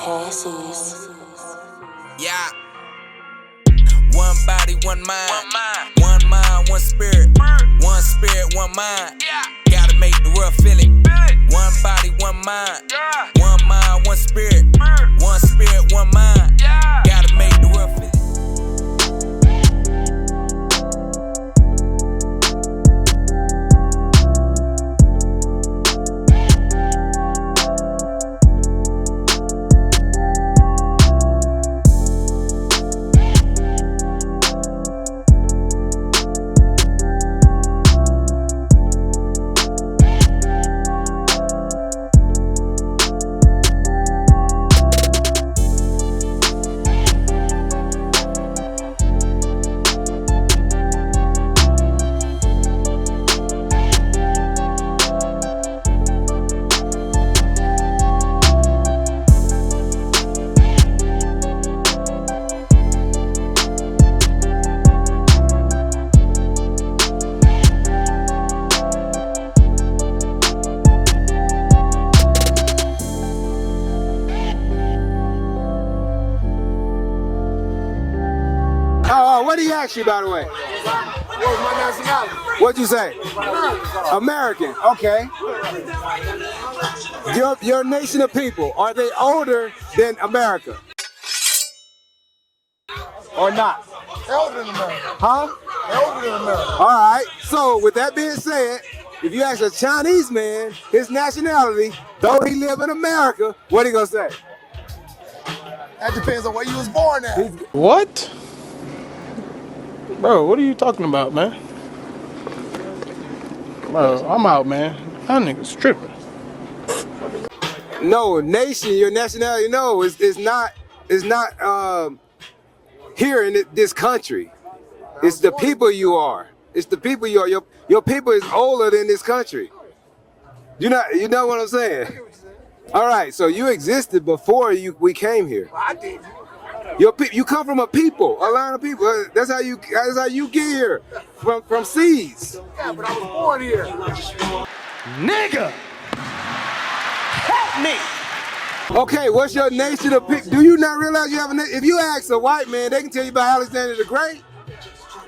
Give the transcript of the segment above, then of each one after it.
Cassius. Yeah. One body, one mind. One mind, one spirit. One spirit, one mind. Gotta make the world feel it. One body, one mind. One mind, one spirit. One spirit, one mind. Gotta make the world feel it. What did he ask you, by the way? What was my nationality? What'd you say? American. American. Okay. Your nation of people, are they older than America? Or not? They're older than America. Huh? They're older than America. All right. So with that being said, if you ask a Chinese man his nationality, though he live in America, what he gonna say? That depends on where you was born at. What? Bro, what are you talking about, man? Bro, I'm out, man. That nigga's tripping. No, nation, your nationality, no, it's not here in this country. It's the people you are. It's the people you are. Your people is older than this country. You know what I'm saying? All right, so you existed before we came here. I did. You come from a people, a line of people. That's how you get here, from seeds. Yeah, but I was born here. Nigga! Help me! Okay, what's your nation of people? Do you not realize you have a nation? If you ask a white man, they can tell you about Alexander the Great.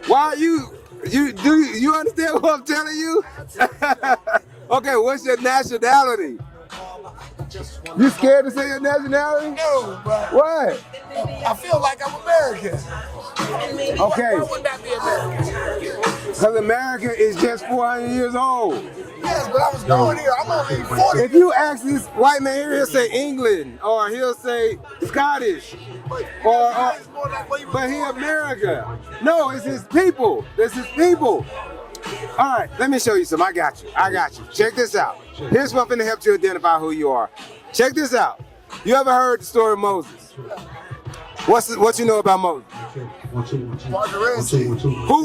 Why are you understand what I'm telling you? Okay, what's your nationality? You scared to say your nationality? No, but What? I feel like I'm American. Okay, Why would that be American? because America is just 400 years old. Yes, but I was born here. I'm only 40. If you ask this white man here, he'll say England, or he'll say Scottish, but he America. No, it's his people. It's his people. All right, let me show you some. I got you. Check this out. Here's something to help you identify who you are. Check this out. You ever heard the story of Moses? What you know about Moses?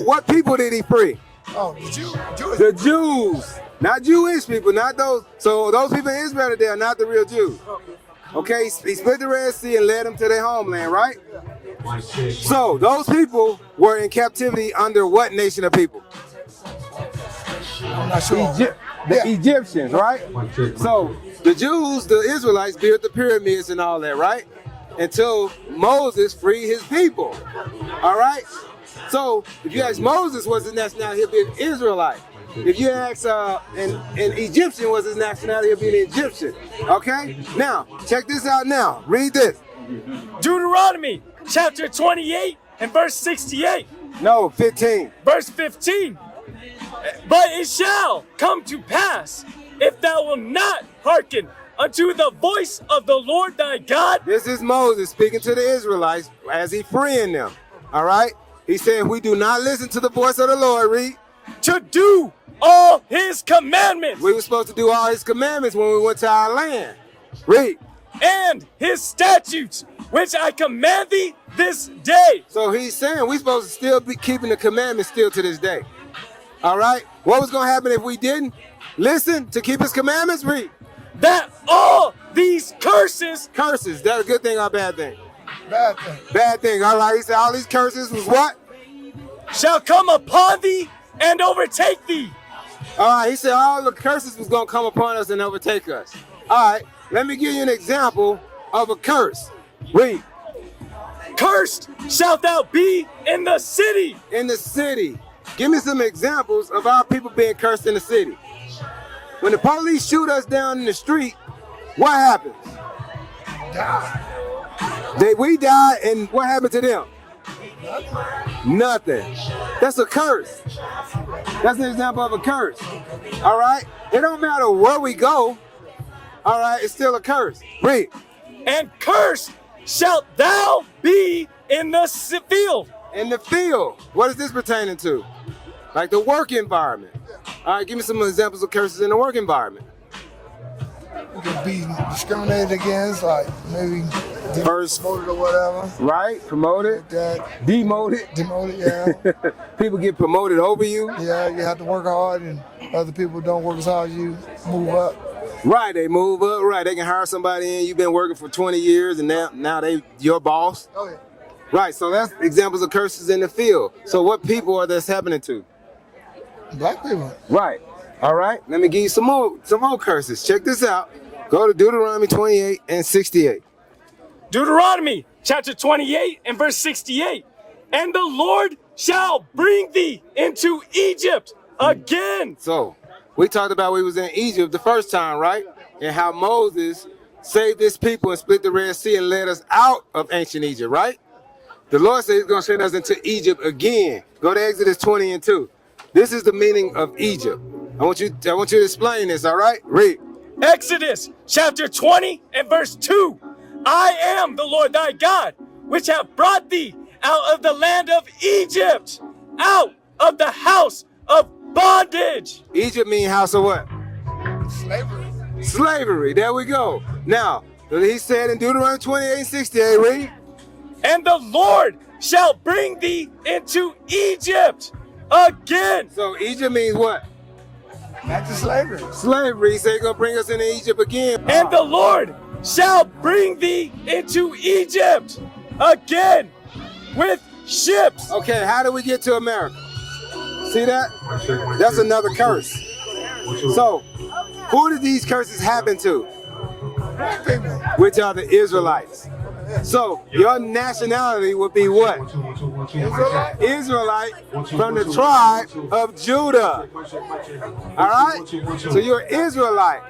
What people did he free? Oh, the Jews. The Jews. Not Jewish people, not those. So those people in Israel today are not the real Jews. Okay, he split the Red Sea and led them to their homeland, right? So those people were in captivity under what nation of people? I'm not sure. The Egyptians, right? So the Jews, the Israelites, built the pyramids and all that, right? Until Moses freed his people. All right? So if you ask Moses what's his nationality, he'll be an Israelite. If you ask an Egyptian what's his nationality, he'll be an Egyptian. Okay? Now, check this out now. Read this. Deuteronomy chapter 28 and verse 68. No, 15. Verse 15. But it shall come to pass, if thou wilt not hearken unto the voice of the Lord thy God. This is Moses speaking to the Israelites as he freeing them. All right? He said, if we do not listen to the voice of the Lord, read. To do all his commandments. We were supposed to do all his commandments when we went to our land. Read. And his statutes, which I command thee this day. So he's saying we're supposed to still be keeping the commandments still to this day. All right? What was going to happen if we didn't listen to keep his commandments? Read. That all these curses. Curses. That a good thing or a bad thing? Bad thing. Bad thing. All right. He said all these curses was what? Shall come upon thee and overtake thee. All right. He said all the curses was going to come upon us and overtake us. All right. Let me give you an example of a curse. Read. Cursed shalt thou be in the city. In the city. Give me some examples of our people being cursed in the city. When the police shoot us down in the street, what happens? We die, and what happened to them? Nothing. That's a curse. That's an example of a curse. All right? It don't matter where we go. All right? It's still a curse. Read. And cursed shalt thou be in the field. In the field. What is this pertaining to? Like the work environment. All right, give me some examples of curses in the work environment. You could be discriminated against, like maybe First, promoted or whatever. right? Promoted. Like that. Demoted. Demoted, yeah. People get promoted over you. Yeah, you have to work hard, and other people don't work as hard as you, move up. Right, they move up. Right, they can hire somebody in. You've been working for 20 years, and now they your boss. Oh, yeah. Right, so that's examples of curses in the field. So what people are this happening to? Black people. Right. All right. Let me give you some more curses. Check this out. Go to Deuteronomy 28 and 68. Deuteronomy chapter 28 and verse 68. And the Lord shall bring thee into Egypt again. So we talked about we was in Egypt the first time, right? And how Moses saved his people and split the Red Sea and led us out of ancient Egypt, right? The Lord said he's going to send us into Egypt again. Go to Exodus 20 and 2. This is the meaning of Egypt. I want you to explain this, all right? Read. Exodus chapter 20 and verse 2. I am the Lord thy God, which have brought thee out of the land of Egypt, out of the house of bondage. Egypt mean house of what? Slavery. Slavery. There we go. Now, he said in Deuteronomy 28 and 68, read. And the Lord shall bring thee into Egypt again. So Egypt means what? Back to slavery. Slavery. He said he's going to bring us into Egypt again. And the Lord shall bring thee into Egypt again with ships. Okay, how do we get to America? See that? That's another curse. So, who did these curses happen to? Black people. Which are the Israelites. So, your nationality would be what? Israelite. Israelite from the tribe of Judah. All right? So, you're Israelite.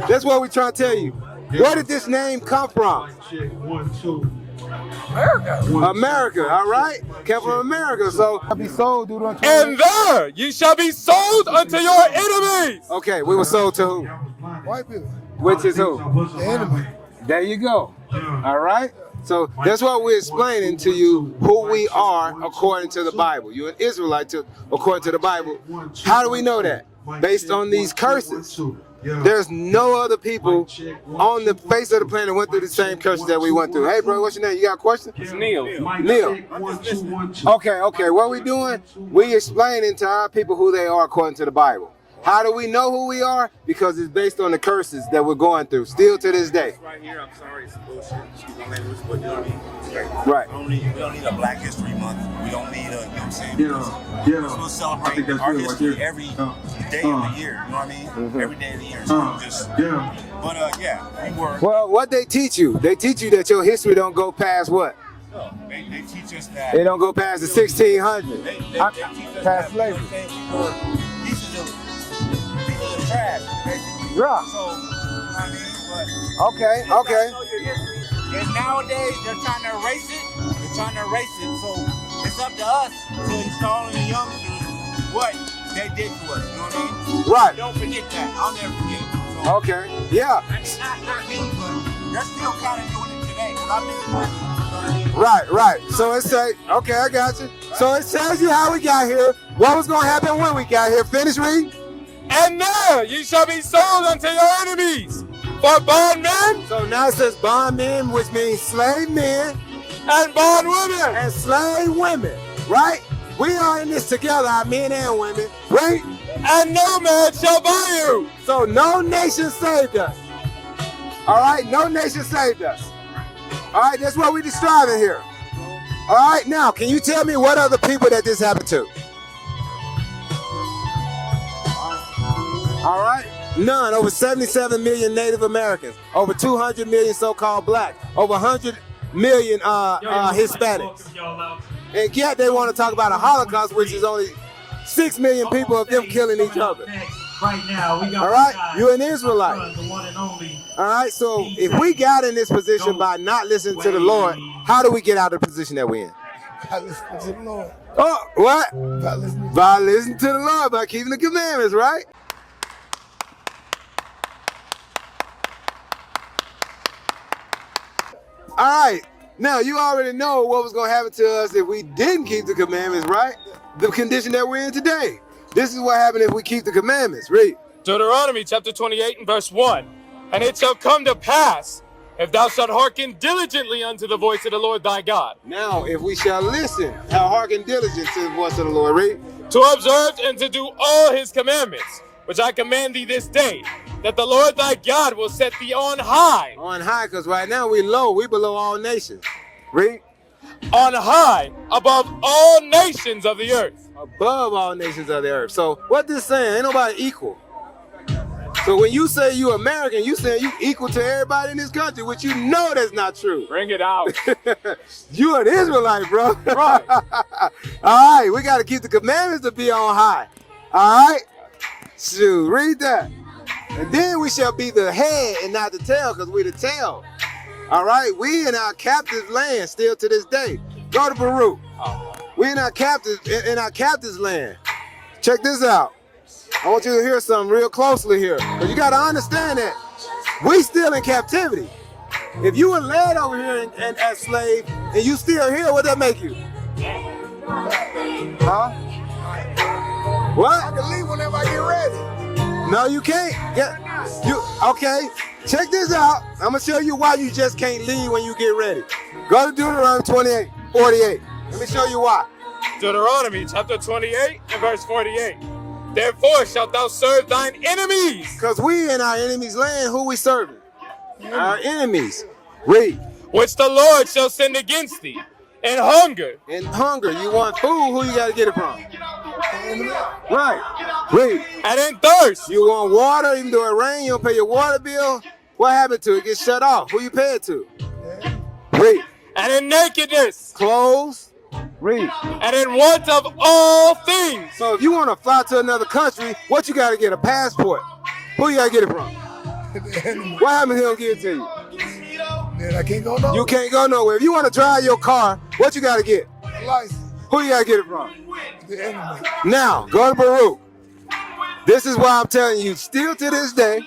That's what we're trying to tell you. Where did this name come from? America, all right? Came from America, so I'll be sold, dude. And there ye shall be sold unto your enemies. Okay, we were sold to who? White people. Which is who? The enemy. There you go. All right? So that's what we're explaining to you who we are according to the Bible. You're an Israelite according to the Bible. How do we know that? Based on these curses. There's no other people on the face of the planet went through the same curses that we went through. Hey, bro, what's your name? You got a question? It's Neil. Neil. Okay. What we doing? We explaining to our people who they are according to the Bible. How do we know who we are? Because it's based on the curses that we're going through, still to this day. Right here, I'm sorry, it's bullshit. Excuse my language, but you know what I mean? Right. We don't need a Black History Month. We don't need a, you know what I'm saying? Yeah. We'll celebrate our history every day of the year, you know what I mean? Every day of the year. So just, but yeah, we were. Well, what they teach you? They teach you that your history don't go past what? They teach us that. They don't go past the 1600s. They teach us Past slavery. These are the trash, basically. Yeah. So, you know what I mean? But Okay. and nowadays they're trying to erase it. So it's up to us to install in the youngsters what they did to us. You know what I mean? Right. Don't forget that. I'll never forget. So, Okay. Yeah. not me, but they're still kind of doing it today. But I've been doing it. You know what I mean? Right. So it say, okay, I got you. So it tells you how we got here, what was going to happen when we got here. Finish reading. And there ye shall be sold unto your enemies for bondmen So now it says bondmen, which means slave men and bondwomen. and slave women, right? We are in this together, our men and women, right? And no man shall buy you. So no nation saved us. All right, no nation saved us. All right, that's what we're describing here. All right, now, can you tell me what other people that this happened to? All right, None. Over 77 million Native Americans. Over 200 million so-called blacks. Over 100 million Hispanics. And yet they want to talk about a Holocaust, which is only 6 million people of them killing each other. Right now, we got all right, you're an Israelite. All right, so if we got in this position by not listening to the Lord, how do we get out of the position that we're in? By listening to the Lord. Oh, what? By listening to the Lord, by keeping the commandments, right? All right, now you already know what was going to happen to us if we didn't keep the commandments, right? The condition that we're in today. This is what happened if we keep the commandments. Read. Deuteronomy chapter 28 and verse 1. And it shall come to pass, if thou shalt hearken diligently unto the voice of the Lord thy God. Now, if we shall listen, how hearken diligent to the voice of the Lord. Read. To observe and to do all his commandments, which I command thee this day, that the Lord thy God will set thee on high. On high, because right now we low. We below all nations. Read. On high, above all nations of the earth. Above all nations of the earth. So what this saying? Ain't nobody equal. So when you say you American, you saying you equal to everybody in this country, which you know that's not true. Bring it out. You an Israelite, bro. Right. All right, we got to keep the commandments to be on high. All right? Shoot, read that. And then we shall be the head and not the tail, because we the tail. All right? We in our captive land still to this day. Go to Baruch. We in our captives land. Check this out. I want you to hear something real closely here. Because you got to understand that we still in captivity. If you were led over here and as slave and you still here, what that make you? Huh? What? I can leave whenever I get ready. No, you can't. Okay, check this out. I'm going to show you why you just can't leave when you get ready. Go to Deuteronomy 28:48. Let me show you why. Deuteronomy chapter 28 and verse 48. Therefore shalt thou serve thine enemies. Because we in our enemy's land, who we serving? Our enemies. Read. Which the Lord shall send against thee. And hunger. And hunger. You want food, who you got to get it from? Right. Read. And in thirst. You want water, even though it rain, you don't pay your water bill. What happened to it? It gets shut off. Who you pay it to? Read. And in nakedness. Clothes. Read. And in want of all things. So if you want to fly to another country, what you got to get? A passport. Who you got to get it from? What happens if he don't give it to you? Then I can't go nowhere. You can't go nowhere. If you want to drive your car, what you got to get? A license. Who you got to get it from? The enemy. Now, go to Baruch. This is why I'm telling you, still to this day.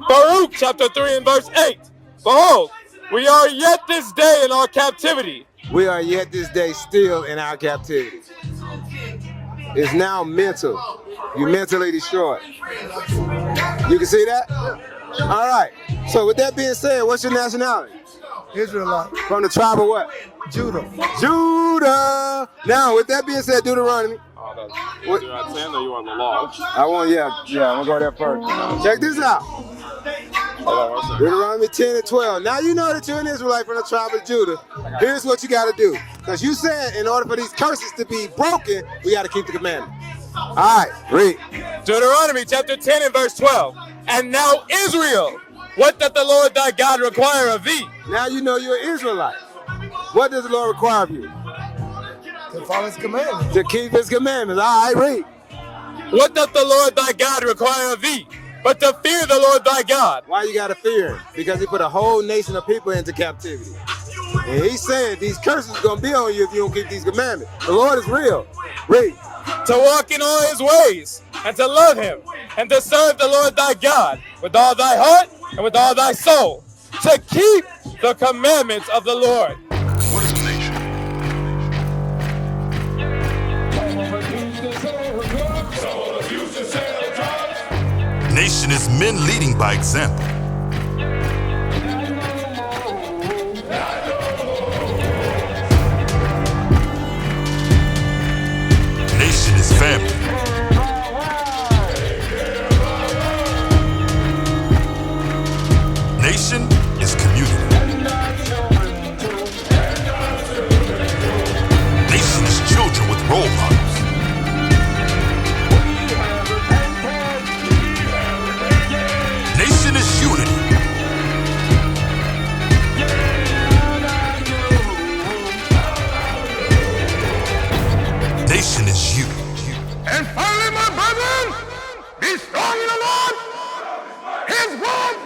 Baruch chapter 3 and verse 8. Behold, we are yet this day in our captivity. We are yet this day still in our captivity. It's now mental. You're mentally destroyed. You can see that? All right. So with that being said, what's your nationality? Israelite. From the tribe of what? Judah. Judah. Now, with that being said, Deuteronomy. What? You want 10 or you want the law? I want, I'm going to go there first. Check this out. Deuteronomy 10 and 12. Now you know that you're an Israelite from the tribe of Judah. Here's what you got to do. Because you said in order for these curses to be broken, we got to keep the commandment. All right, read. Deuteronomy chapter 10 and verse 12. And now Israel, what doth the Lord thy God require of thee? Now you know you're an Israelite. What does the Lord require of you? To follow his commandments. To keep his commandments. All right, read. What doth the Lord thy God require of thee? But to fear the Lord thy God. Why you got to fear him? Because he put a whole nation of people into captivity. And he said these curses are going to be on you if you don't keep these commandments. The Lord is real. Read. To walk in all his ways, and to love him, and to serve the Lord thy God with all thy heart and with all thy soul. To keep the commandments of the Lord. What is a nation? Nation is men leading by example. Nation is family. Nation is community. Nation is children with role models. nation is you. And finally, my brethren, be strong in the Lord. His word